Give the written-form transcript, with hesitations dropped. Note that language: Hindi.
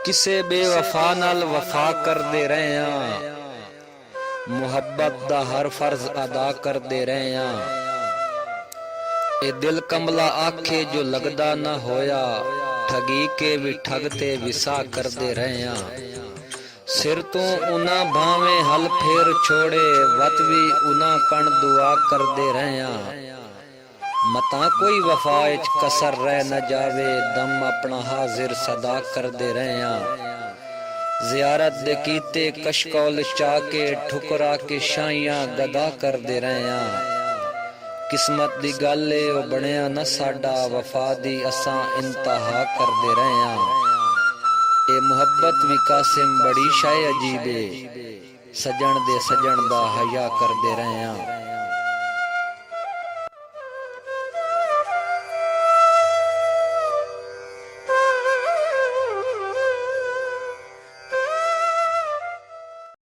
किसे बेवफा नाल वफा करदे रहे हां, मुहब्बत दा हर फर्ज अदा करदे रहे हां। ए दिल कमला आखे जो लगदा ना होया, ठगी के भी ठगते विसा करदे रहे हां। सिर तो उना भावे हल फेर छोड़े, वत भी उना कण दुआ करदे रहे हां। मता कोई वफा इच कसर रह न जावे, दम अपना हाजिर सदा करदे रहे हां। जियारत दे कीते कशकौल चाके, ठुकरा के शाइयां गदा करदे रहे हां। किस्मत दी गल ए ओ बनिया न साडा, वफा दी असां इंतहा करदे रहे हां। ए मुहब्बत भी कासिम बड़ी शाय अजीबे, सजन दे सजन दा हया करदे रहे हां।